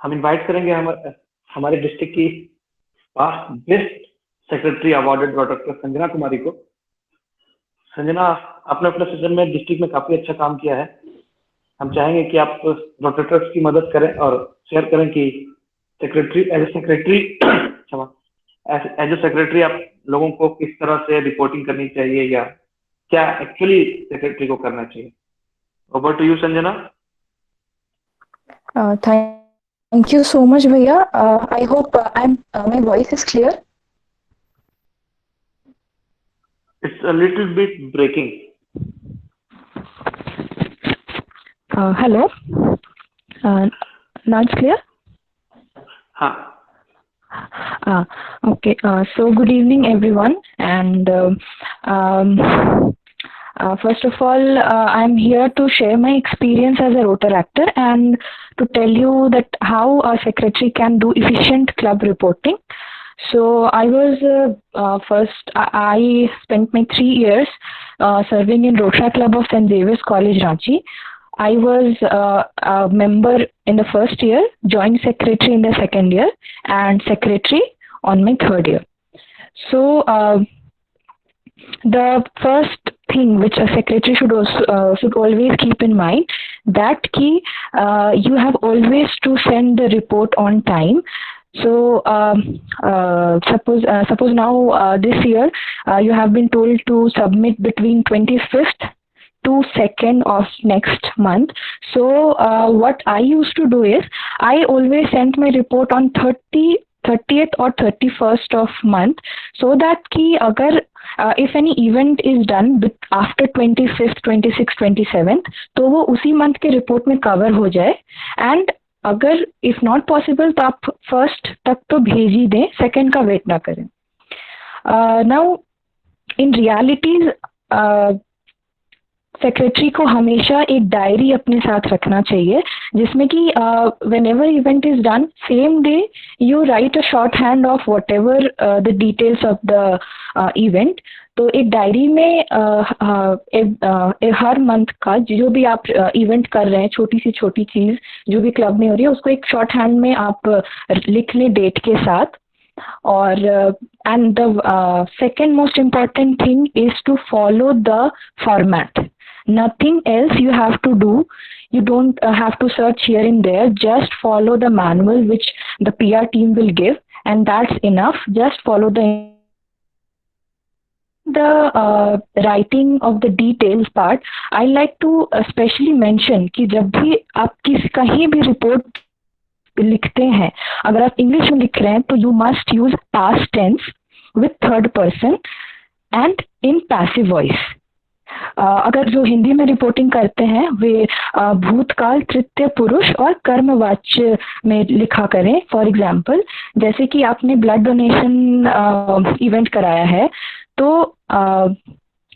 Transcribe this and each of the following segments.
हम इनवाइट करेंगे हमारे डिस्ट्रिक्ट की past best secretary awarded doctor Sanjana Kumari को। संजना, आपने अपने सीजन में डिस्ट्रिक्ट में काफी अच्छा काम किया है। हम चाहेंगे कि आप डॉक्टर्स की मदद करें और शेयर करें कि सेक्रेटरी एज ए सेक्रेटरी क्षमा एज ए सेक्रेटरी आप लोगों को किस तरह से रिपोर्टिंग करनी चाहिए या क्या एक्चुअली सेक्रेटरी को करना चाहिए। Over to you Sanjana. Thank you so much, Bhaiya. I hope my voice is clear. It's a little bit breaking. Hello. Now it's clear? Okay. So good evening, everyone. And first of all, I'm here to share my experience as a Rotaractor and to tell you that how a secretary can do efficient club reporting. So I was first, I spent my 3 years serving in Rotary Club of St. Xavier's College, Ranchi. I was a member in the first year, joint secretary in the second year, and secretary on my third year. So the first thing which a secretary should always keep in mind that key you have always to send the report on time. So suppose now this year you have been told to submit between 25th to 2nd of next month. So what I used to do is I always sent my report on 30th or 31st of month, so that ki agar if any event is done after 25th, 26th, 27th, तो वो उसी month के report में cover हो जाए। And अगर if not possible तो आप फर्स्ट तक तो भेज ही दें, सेकेंड का वेट ना करें। नाउ इन रियलिटीज सेक्रेटरी को हमेशा एक डायरी अपने साथ रखना चाहिए जिसमें कि whenever event is done, same day you write a shorthand of whatever the details of the event. तो एक डायरी में हर मंथ का जो भी आप इवेंट कर रहे हैं, छोटी से छोटी चीज जो भी क्लब में हो रही है, उसको एक शॉर्ट हैंड में आप लिख लें डेट के साथ। और and the second most important thing is to follow the format. Nothing else you have to do. You don't have to search here and there. Just follow the manual which the PR team will give, and that's enough. Just follow the writing of the details part. I like to especially mention कि जब भी आप कहीं भी report लिखते हैं, अगर आप इंग्लिश में लिख रहे हैं तो you must use past tense with third person and in passive voice. अगर जो हिंदी में रिपोर्टिंग करते हैं वे भूतकाल, तृतीय पुरुष और कर्मवाच्य में लिखा करें। फॉर एग्जाम्पल, जैसे कि आपने ब्लड डोनेशन इवेंट कराया है तो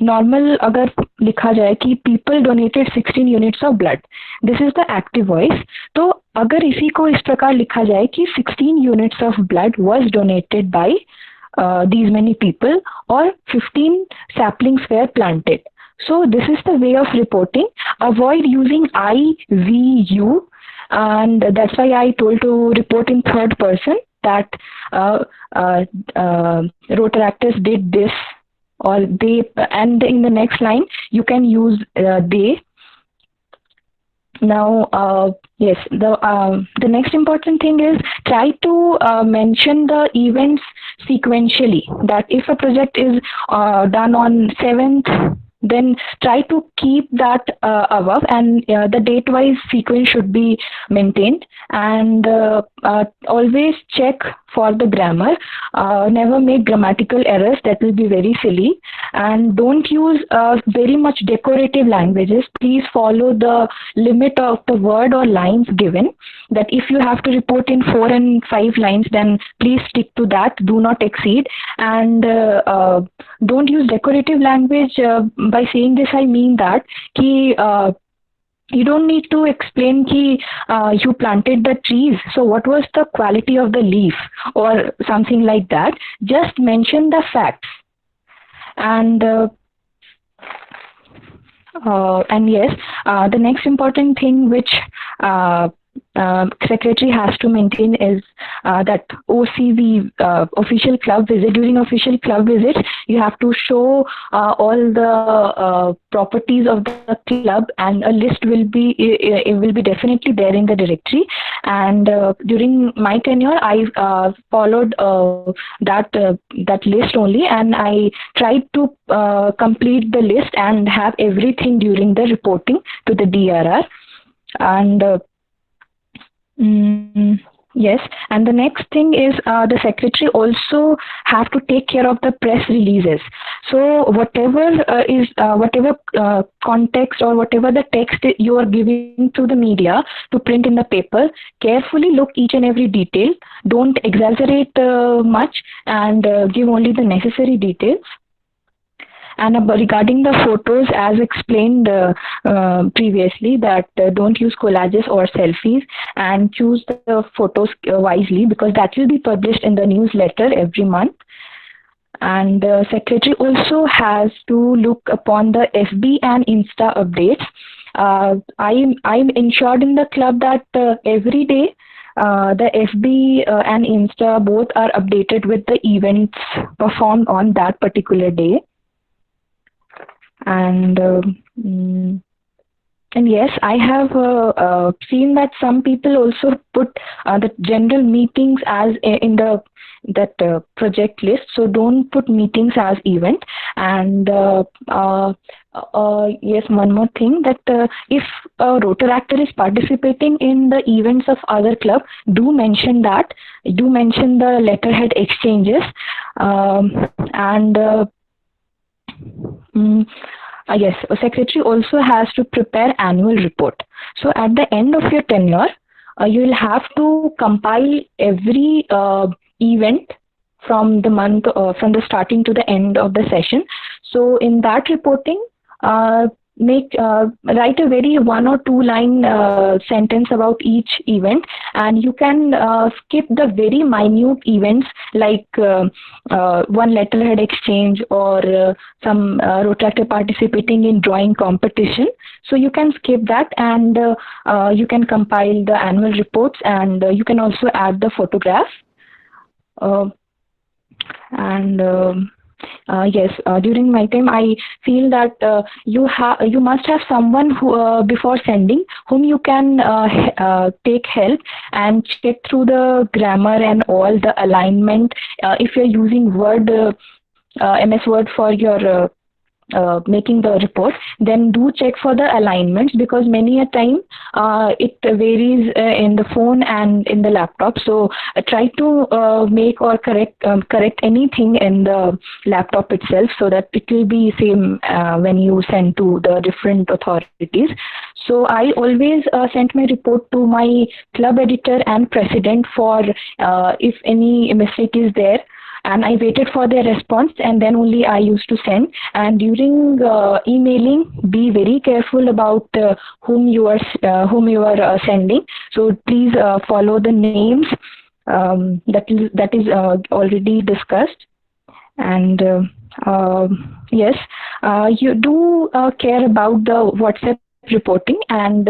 नॉर्मल अगर लिखा जाए कि people donated 16 units of blood, this is the active voice. तो अगर इसी को इस प्रकार लिखा जाए कि 16 units of blood was donated bye these many people or 15 saplings were planted. So this is the way of reporting. Avoid using I, we, you, and that's why I told to report in third person that Rotaractors did this or they, and in the next line you can use they. Now, yes, the next important thing is try to mention the events sequentially. That if a project is done on 7th, then try to keep that above, and the date-wise sequence should be maintained. And always check for the grammar. Never make grammatical errors. That will be very silly. And don't use very much decorative languages. Please follow the limit of the word or lines given. That if you have to report in 4 and 5 lines, then please stick to that. Do not exceed. And don't use decorative language. By saying this, I mean that you don't need to explain ki you planted the trees, so what was the quality of the leaf or something like that. Just mention the facts. And yes, the next important thing which secretary has to maintain is that OCV, official club visit. During official club visits, you have to show all the properties of the club, and a list will be it will be definitely there in the directory. And during my tenure, I followed that list only, and I tried to complete the list and have everything during the reporting to the DRR. And yes, and the next thing is the secretary also have to take care of the press releases. So whatever context or whatever the text you are giving to the media to print in the paper, carefully look each and every detail. Don't exaggerate much, and give only the necessary details. And regarding the photos, as explained previously, that don't use collages or selfies, and choose the photos wisely, because that will be published in the newsletter every month. And the secretary also has to look upon the FB and Insta updates. I'm ensured in the club that every day the FB and Insta both are updated with the events performed on that particular day. And yes, I have seen that some people also put the general meetings as in that project list. So don't put meetings as event. And yes, one more thing, that if a Rotaractor is participating in the events of other club, do mention that. Do mention the letterhead exchanges. Yes, a secretary also has to prepare annual report. So at the end of your tenure, you will have to compile every event from the month, from the starting to the end of the session. So in that reporting, write a very 1 or 2 line sentence about each event, and you can skip the very minute events like one letterhead exchange or some Rotaractor participating in drawing competition. So you can skip that, and you can compile the annual reports, and you can also add the photographs. Yes, during my time, I feel that you must have someone who before sending, whom you can take help and check through the grammar and all the alignment. If you're using Word, MS Word for your making the report, then do check for the alignments, because many a time it varies in the phone and in the laptop. So try to make or correct anything in the laptop itself, so that it will be same when you send to the different authorities. So I always sent my report to my club editor and president for if any mistake is there. And I waited for their response, and then only I used to send. And during emailing, be very careful about whom you are sending. So please follow the names that is already discussed. And yes, you do care about the WhatsApp reporting, and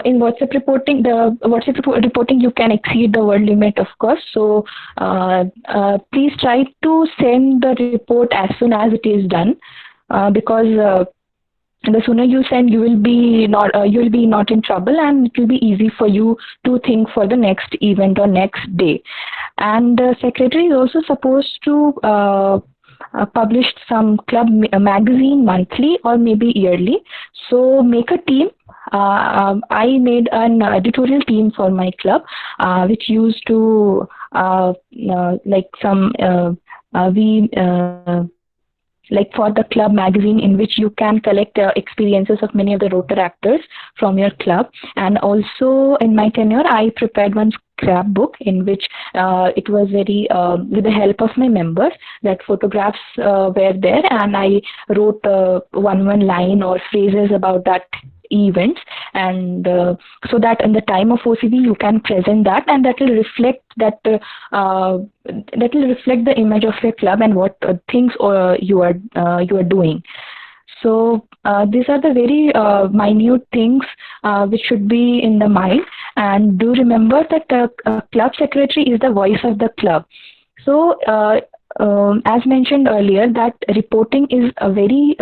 in WhatsApp reporting, you can exceed the word limit, of course. So please try to send the report as soon as it is done, because the sooner you send, you will be not in trouble, and it will be easy for you to think for the next event or next day. And the secretary is also supposed to publish some club magazine monthly or maybe yearly. So make a team. I made an editorial team for my club, which used to like some like for the club magazine, in which you can collect experiences of many of the Rotaractors from your club. And also in my tenure, I prepared one scrapbook in which it was very with the help of my members, that photographs were there, and I wrote one line or phrases about that events, and so that in the time of OCV you can present that, and that will reflect the image of your club and what things you are doing. So these are the very minute things which should be in the mind. And do remember that the club secretary is the voice of the club. So as mentioned earlier, that reporting is a very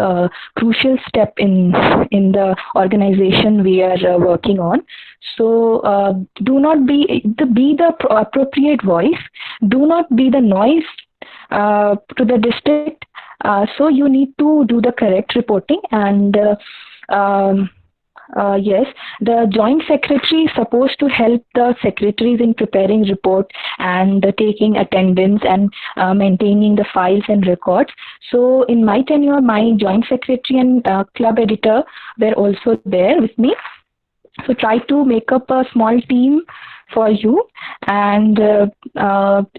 crucial step in the organization we are working on. So do not be the appropriate voice. Do not be the noise to the district. So you need to do the correct reporting. And yes, the joint secretary is supposed to help the secretaries in preparing report and taking attendance and maintaining the files and records. So in my tenure, my joint secretary and club editor were also there with me. So try to make up a small team for you, and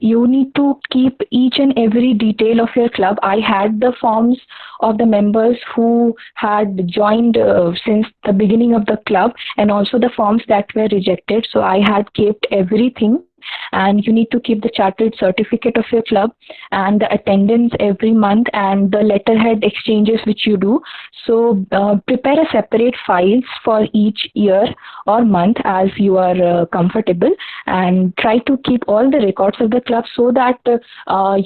you need to keep each and every detail of your club. I had the forms of the members who had joined since the beginning of the club, and also the forms that were rejected. So I had kept everything, and you need to keep the chartered certificate of your club and the attendance every month and the letterhead exchanges which you do. So prepare a separate files for each year or month as you are comfortable, and try to keep all the records of the club so that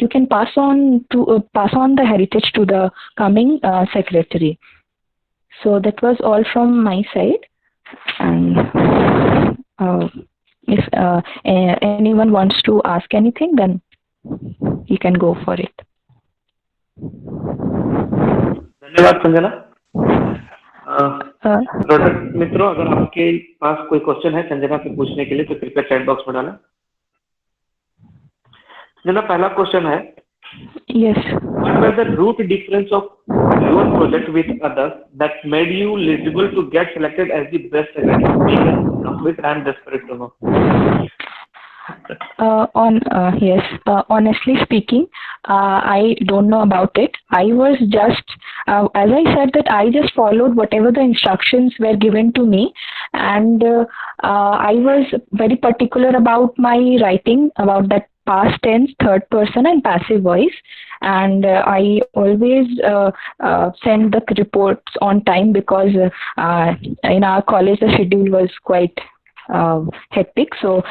you can pass on the heritage to the coming secretary. So that was all from my side. And if anyone wants to ask anything, then you can go for it. धन्यवाद संजना। मित्रों, अगर आपके पास कोई question है संजना से पूछने के लिए तो कृपया चैट बॉक्स में डालें। संजना, पहला क्वेश्चन है, yes, what were the root difference of your project with others that made you eligible to get selected as the best secretary? Which I am desperate to know. Yes, honestly speaking, I don't know about it. I was just, as I said, that I just followed whatever the instructions were given to me, and I was very particular about my writing, about that past tense, third person, and passive voice. And I always send the reports on time, because in our college the schedule was quite hectic, so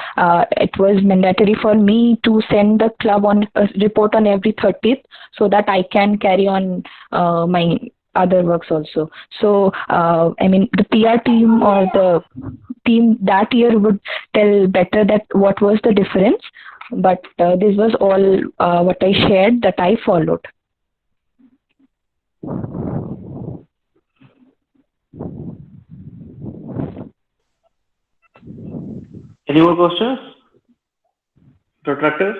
it was mandatory for me to send the club on a report on every 30th, so that I can carry on my other works also. So I mean, the PR team or the team that year would tell better that what was the difference, but this was all what I shared that I followed. Any more questions? Protractors?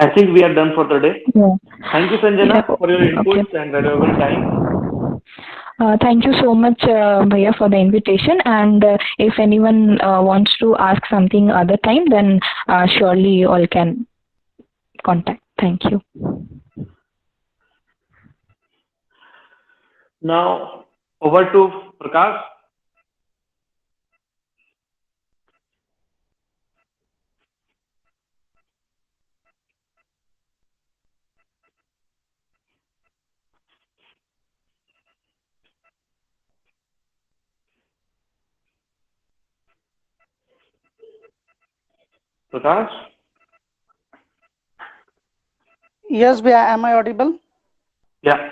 I think we are done for the day. Yeah. Thank you, Sanjana, for your inputs and valuable time. Thank you so much, Bhaiya, for the invitation. And if anyone wants to ask something other time, then surely you all can contact. Thank you. Now, over to Prakash. Prakash? Yes, Bhaiya, am I audible? Yeah.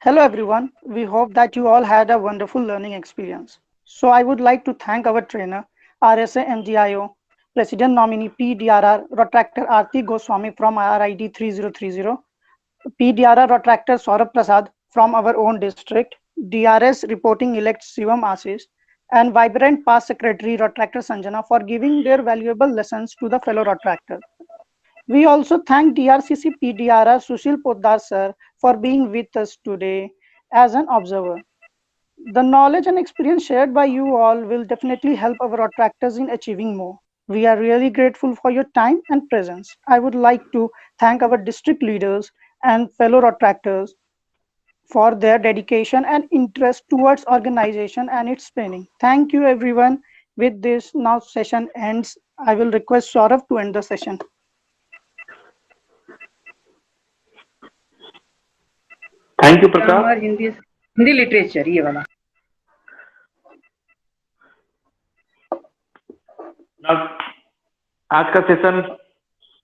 Hello everyone, we hope that you all had a wonderful learning experience. So I would like to thank our trainer, RSA MGIO, President Nominee PDRR Retractor Aarti Goswami from RID 3030, PDRR Retractor Saurabh Prasad from our own district, DRS Reporting Elect Shivam Ashish, and Vibrant Past Secretary Retractor Sanjana for giving their valuable lessons to the fellow retractors. We also thank DRCC PDRR Sushil Poddar sir for being with us today as an observer. The knowledge and experience shared by you all will definitely help our retractors in achieving more. We are really grateful for your time and presence. I would like to thank our district leaders and fellow Rotractors for their dedication and interest towards organization and its training. Thank you everyone. With this, now session ends. I will request Saurav to end the session. Thank you grammar Prakash. Hindi literature ये वाला। आज का session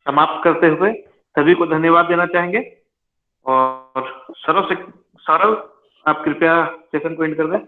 समाप्त करते हुए सभी को धन्यवाद देना चाहेंगे और सौरभ आप कृपया सेशन को एंड कर दें।